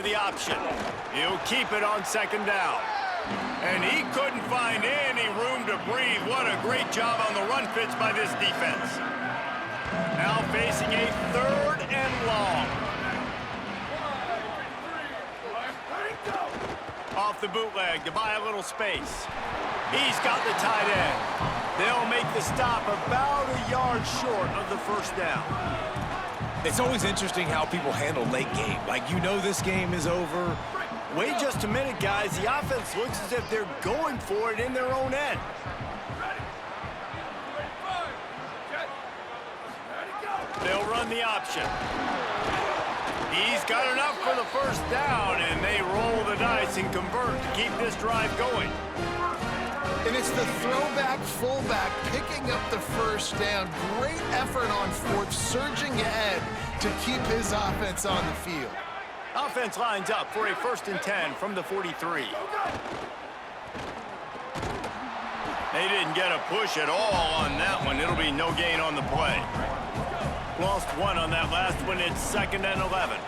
the option. He'll keep it on second down. And he couldn't find any room to breathe. What a great job on the run fits by this defense. Now facing a 3rd and long. Off the bootleg to buy a little space. He's got the tight end. They'll make the stop about a yard short of the first down. It's always interesting how people handle late game. Like, you know this game is over. Wait just a minute, guys. The offense looks as if they're going for it in their own end. They'll run the option. He's got enough for the first down, and they roll the dice and convert to keep this drive going. And it's the throwback fullback picking up the first down. Great effort on 4th, surging ahead to keep his offense on the field. Offense lines up for a 1st and 10 from the 43. They didn't get a push at all on that one. It'll be no gain on the play. Lost 1 on that last one. It's 2nd and 11.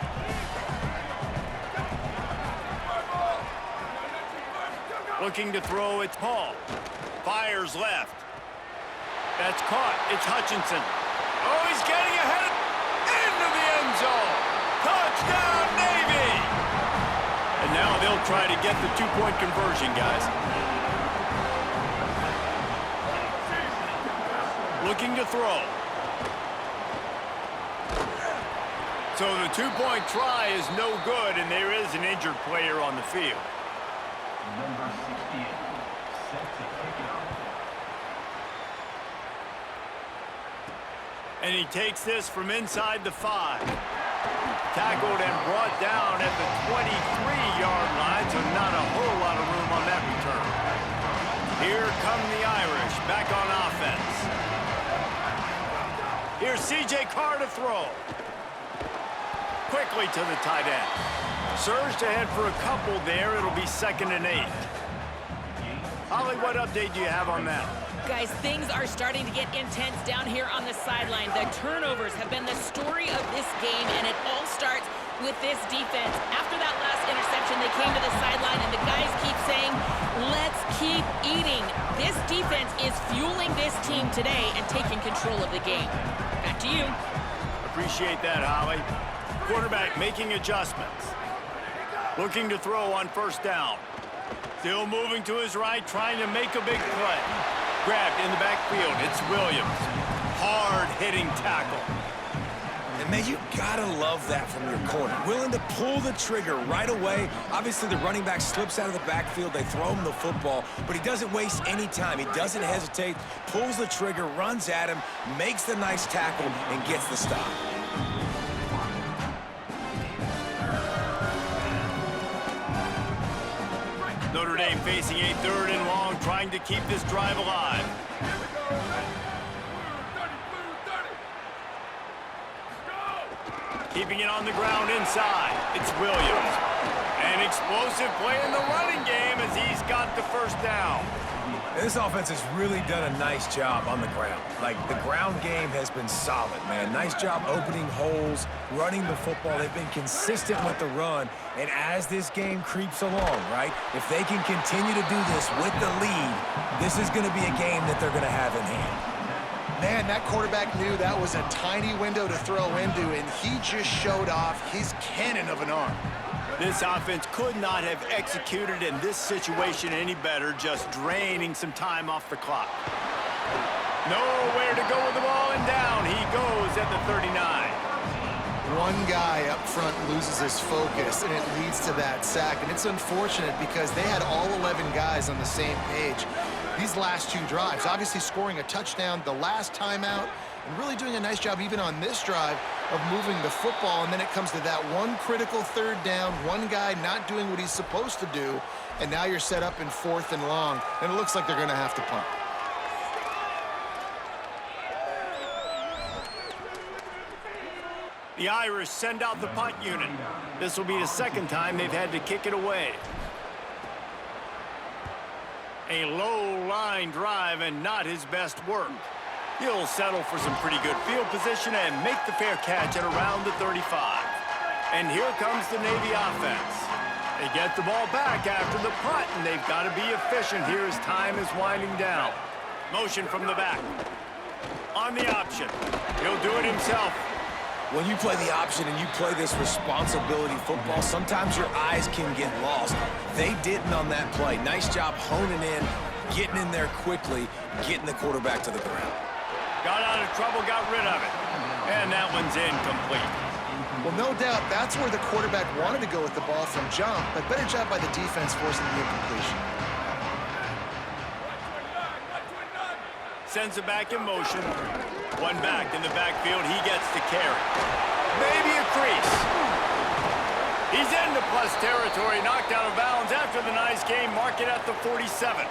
Looking to throw, it's Paul. Fires left. That's caught. It's Hutchinson. Oh, he's getting ahead. Into the end zone. Touchdown, Navy! And now they'll try to get the 2-point conversion, guys. Looking to throw. So the 2-point try is no good, and there is an injured player on the field. Number 68, set to kick it off. And he takes this from inside the 5. Tackled and brought down at the 23-yard line, so not a whole lot of room on that return. Here come the Irish, back on offense. Here's C.J. Carr to throw. Quickly to the tight end. Surged ahead for a couple there. It'll be 2nd and 8. Holly, what update do you have on that? Guys, things are starting to get intense down here on the sideline. The turnovers have been the story of this game, and it all starts with this defense. After that last interception, they came to the sideline, and the guys keep saying, let's keep eating. This defense is fueling this team today and taking control of the game. Back to you. Appreciate that, Holly. Quarterback making adjustments. Looking to throw on 1st down. Still moving to his right, trying to make a big play. Grabbed in the backfield. It's Williams. Hard-hitting tackle. And, man, you gotta love that from your corner. Willing to pull the trigger right away. Obviously, the running back slips out of the backfield. They throw him the football, but he doesn't waste any time. He doesn't hesitate, pulls the trigger, runs at him, makes the nice tackle, and gets the stop. Notre Dame facing a 3rd and long, trying to keep this drive alive. Keeping it on the ground inside. It's Williams. An explosive play in the running game as he's got the first down. This offense has really done a nice job on the ground. Like, the ground game has been solid, man. Nice job opening holes, running the football. They've been consistent with the run. And as this game creeps along, right, if they can continue to do this with the lead, this is going to be a game that they're going to have in hand. Man, that quarterback knew that was a tiny window to throw into, and he just showed off his cannon of an arm. This offense could not have executed in this situation any better, just draining some time off the clock. Nowhere to go with the ball, and down he goes at the 39. One guy up front loses his focus, and it leads to that sack. And it's unfortunate because they had all 11 guys on the same page. These last 2 drives, obviously scoring a touchdown the last time out, and really doing a nice job even on this drive of moving the football. And then it comes to that one critical 3rd down, one guy not doing what he's supposed to do, and now you're set up in 4th and long, and it looks like they're going to have to punt. The Irish send out the punt unit. This will be the 2nd time they've had to kick it away. A low line drive and not his best work. He'll settle for some pretty good field position and make the fair catch at around the 35. And here comes the Navy offense. They get the ball back after the punt, and they've got to be efficient here as time is winding down. Motion from the back. On the option. He'll do it himself. When you play the option and you play this responsibility football, sometimes your eyes can get lost. They didn't on that play. Nice job honing in, getting in there quickly, getting the quarterback to the ground. Got out of trouble, got rid of it. And that one's incomplete. Well, no doubt, that's where the quarterback wanted to go with the ball from jump, but better job by the defense forcing the incompletion. Sends it back in motion. One back in the backfield. He gets to carry. Maybe a crease. He's into plus territory. Knocked out of bounds after the nice game. Mark it at the 47.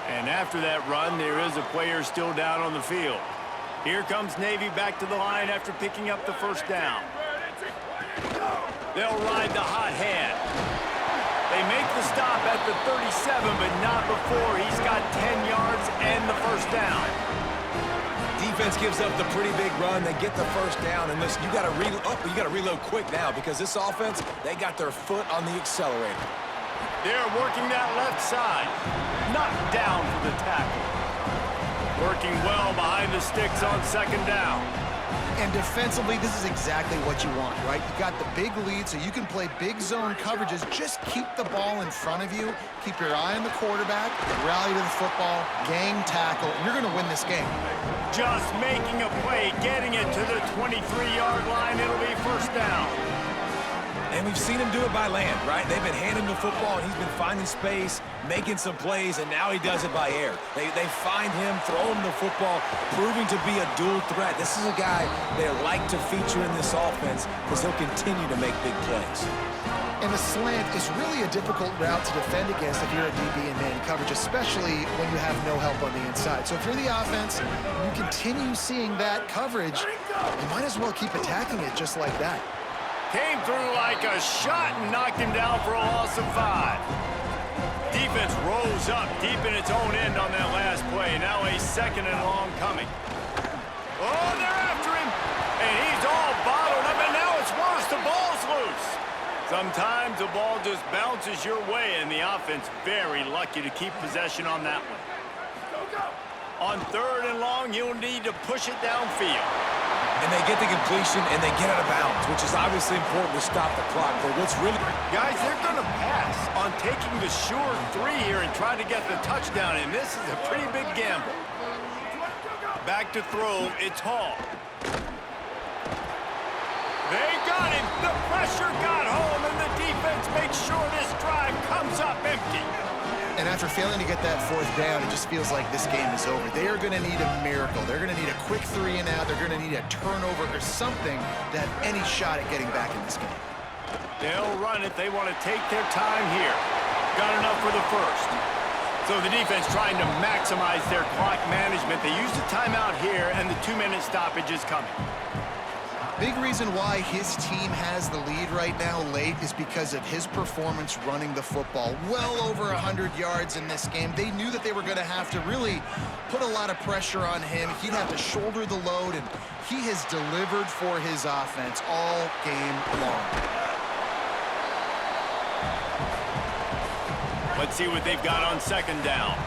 And after that run, there is a player still down on the field. Here comes Navy back to the line after picking up the first down. They'll ride the hot hand. They make the stop at the 37, but not before he's got 10 yards and the first down. Defense gives up the pretty big run. They get the first down, and listen, you got to reload quick now because this offense, they got their foot on the accelerator. They're working that left side. Knocked down for the tackle. Working well behind the sticks on second down. And defensively, this is exactly what you want, right? You got the big lead, so you can play big zone coverages. Just keep the ball in front of you. Keep your eye on the quarterback. Rally to the football. Gang tackle. And you're going to win this game. Just making a play, getting it to the 23-yard line. It'll be first down. And we've seen him do it by land, right? They've been handing him the football, and he's been finding space, making some plays, and now he does it by air. They find him, throw him the football, proving to be a dual threat. This is a guy they like to feature in this offense because he'll continue to make big plays. And the slant is really a difficult route to defend against if you're a DB in man coverage, especially when you have no help on the inside. So if you're the offense and you continue seeing that coverage, you might as well keep attacking it just like that. Came through like a shot and knocked him down for a loss of 5. Defense rose up deep in its own end on that last play. Now a second and long coming. Oh, they're after him. And he's all bottled up, and now it's worse. The ball's loose. Sometimes the ball just bounces your way, and the offense very lucky to keep possession on that one. On third and long, you'll need to push it downfield. And they get the completion, and they get out of bounds, which is obviously important to stop the clock. But what's really... Guys, they're going to pass on taking the sure 3 here and try to get the touchdown, and this is a pretty big gamble. Back to throw, it's Hall. They got him. The pressure got home, and the defense makes sure this drive comes up empty. And after failing to get that fourth down, it just feels like this game is over. They are going to need a miracle. They're going to need a quick 3 and out. They're going to need a turnover or something to have any shot at getting back in this game. They'll run it. They want to take their time here. Got enough for the first. So the defense trying to maximize their clock management. They use the timeout here, and the 2-minute stoppage is coming. Big reason why his team has the lead right now late is because of his performance running the football. Well over 100 yards in this game. They knew that they were going to have to really put a lot of pressure on him. He'd have to shoulder the load, and he has delivered for his offense all game long. Let's see what they've got on second down.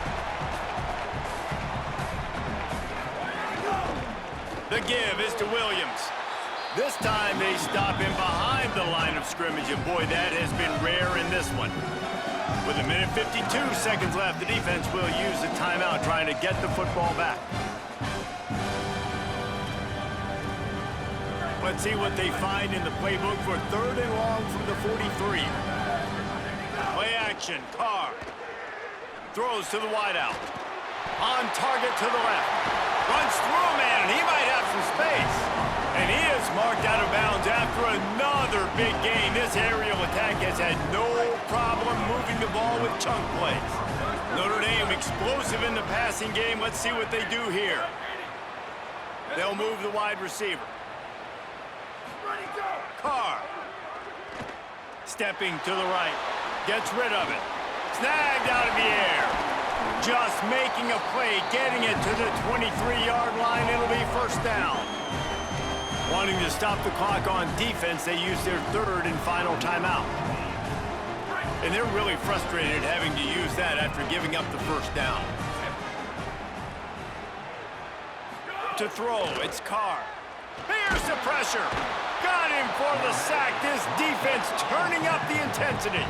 The give is to Williams. This time they stop him behind the line of scrimmage, and boy, that has been rare in this one. With 1:52 seconds left, the defense will use the timeout trying to get the football back. Let's see what they find in the playbook for third and long from the 43. Play action, Carr. Throws to the wideout. On target to the left. Runs through a man, and he might have some space. And he is marked out of bounds after another big gain. This aerial attack has had no problem moving the ball with chunk plays. Notre Dame explosive in the passing game. Let's see what they do here. They'll move the wide receiver. Carr. Stepping to the right. Gets rid of it. Snagged out of the air. Just making a play, getting it to the 23-yard line. It'll be first down. Wanting to stop the clock on defense, they use their third and final timeout. And they're really frustrated having to use that after giving up the first down. To throw, it's Carr. Here's the pressure. Got him for the sack. This defense turning up the intensity.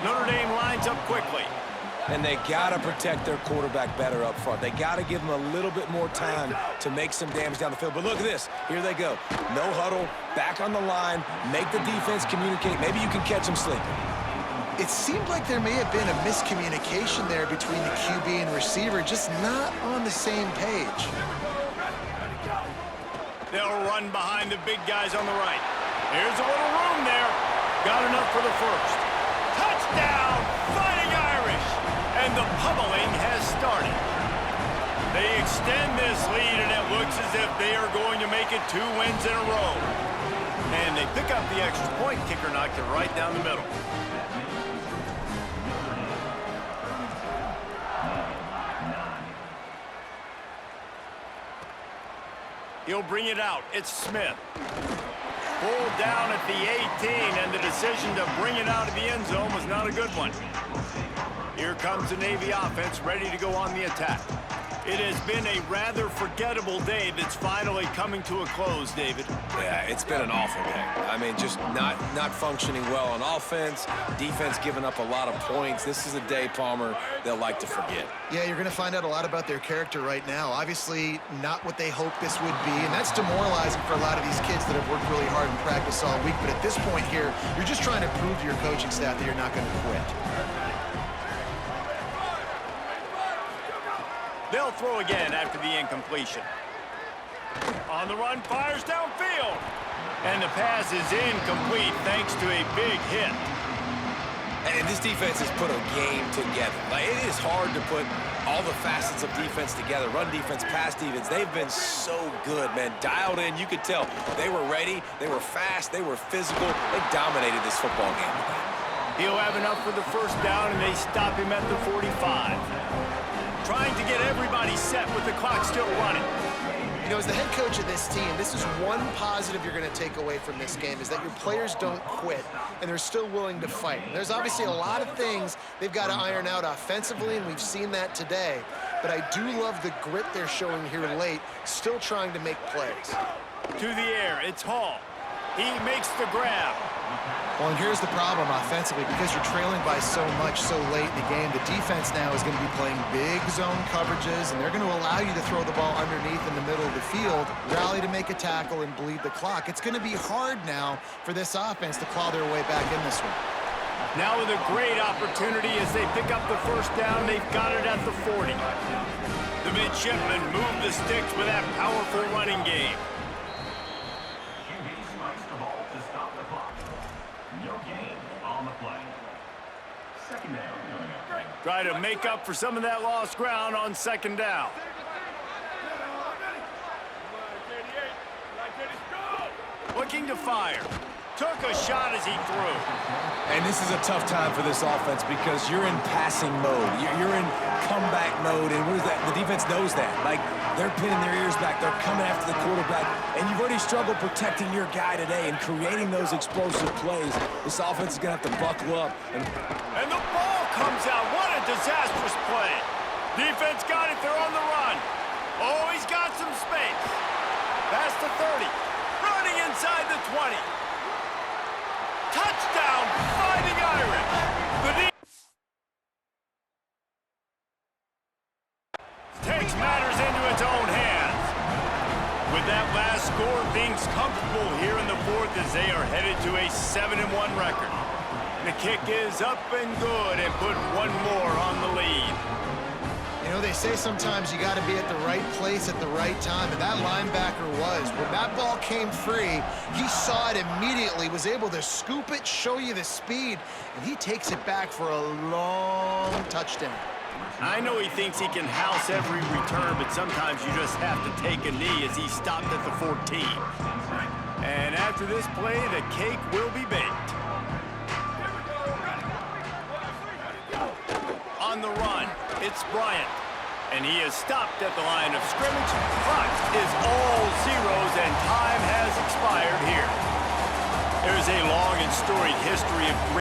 Notre Dame lines up quickly. And they got to protect their quarterback better up front. They got to give him a little bit more time to make some damage down the field. But look at this. Here they go. No huddle, back on the line, make the defense communicate. Maybe you can catch them sleeping. It seemed like there may have been a miscommunication there between the QB and receiver, just not on the same page. They'll run behind the big guys on the right. Here's a little room there. Got enough for the first. Touchdown, Fighting Irish! And the pummeling has started. They extend this lead, and it looks as if they are going to make it 2 wins in a row. And they pick up the extra point. Kicker knocked it right down the middle. He'll bring it out. It's Smith. Pulled down at the 18, and the decision to bring it out of the end zone was not a good one. Here comes the Navy offense ready to go on the attack. It has been a rather forgettable day that's finally coming to a close, David. Yeah, it's been an awful day. I mean, just not functioning well on offense, defense giving up a lot of points. This is a day, Palmer, they'll like to forget. Yeah, you're going to find out a lot about their character right now. Obviously, not what they hoped this would be, and that's demoralizing for a lot of these kids that have worked really hard in practice all week. But at this point here, you're just trying to prove to your coaching staff that you're not going to quit. They'll throw again after the incompletion. On the run, fires downfield. And the pass is incomplete thanks to a big hit. And this defense has put a game together. Like, it is hard to put all the facets of defense together. Run defense, pass defense. They've been so good, man. Dialed in, you could tell. They were ready, they were fast, they were physical. They dominated this football game. He'll have enough for the first down, and they stop him at the 45. Trying to get everybody set with the clock still running. You know, as the head coach of this team, this is one positive you're going to take away from this game, is that your players don't quit, and they're still willing to fight. There's obviously a lot of things they've got to iron out offensively, and we've seen that today. But I do love the grit they're showing here late, still trying to make plays. To the air, it's Hall. He makes the grab. Well, and here's the problem offensively, because you're trailing by so much so late in the game, the defense now is going to be playing big zone coverages, and they're going to allow you to throw the ball underneath in the middle of the field, rally to make a tackle, and bleed the clock. It's going to be hard now for this offense to claw their way back in this one. Now with a great opportunity as they pick up the first down, they've got it at the 40. The midshipmen move the sticks with that powerful running game. Try to make up for some of that lost ground on second down. Looking to fire. Took a shot as he threw. And this is a tough time for this offense because you're in passing mode. You're in comeback mode, and what is that? The defense knows that. Like, they're pinning their ears back. They're coming after the quarterback, and you've already struggled protecting your guy today and creating those explosive plays. This offense is going to have to buckle up. And the ball comes out. What a disastrous play. Defense got it. They're on the run. Oh, he's got some space. Past the 30. Running inside the 20. Touchdown, Fighting Irish. The takes matters into its own hands. With that last score, things comfortable here in the fourth as they are headed to a 7-1 record. The kick is up and good and put one more on the lead. You know, they say sometimes you got to be at the right place at the right time, and that linebacker was. When that ball came free, he saw it immediately, was able to scoop it, show you the speed, and he takes it back for a long touchdown. I know he thinks he can house every return, but sometimes you just have to take a knee as he stopped at the 14. And after this play, the cake will be baked. On the run, it's Bryant. And he is stopped at the line of scrimmage. Clock is all zeros, and time has expired here. There's a long and storied history of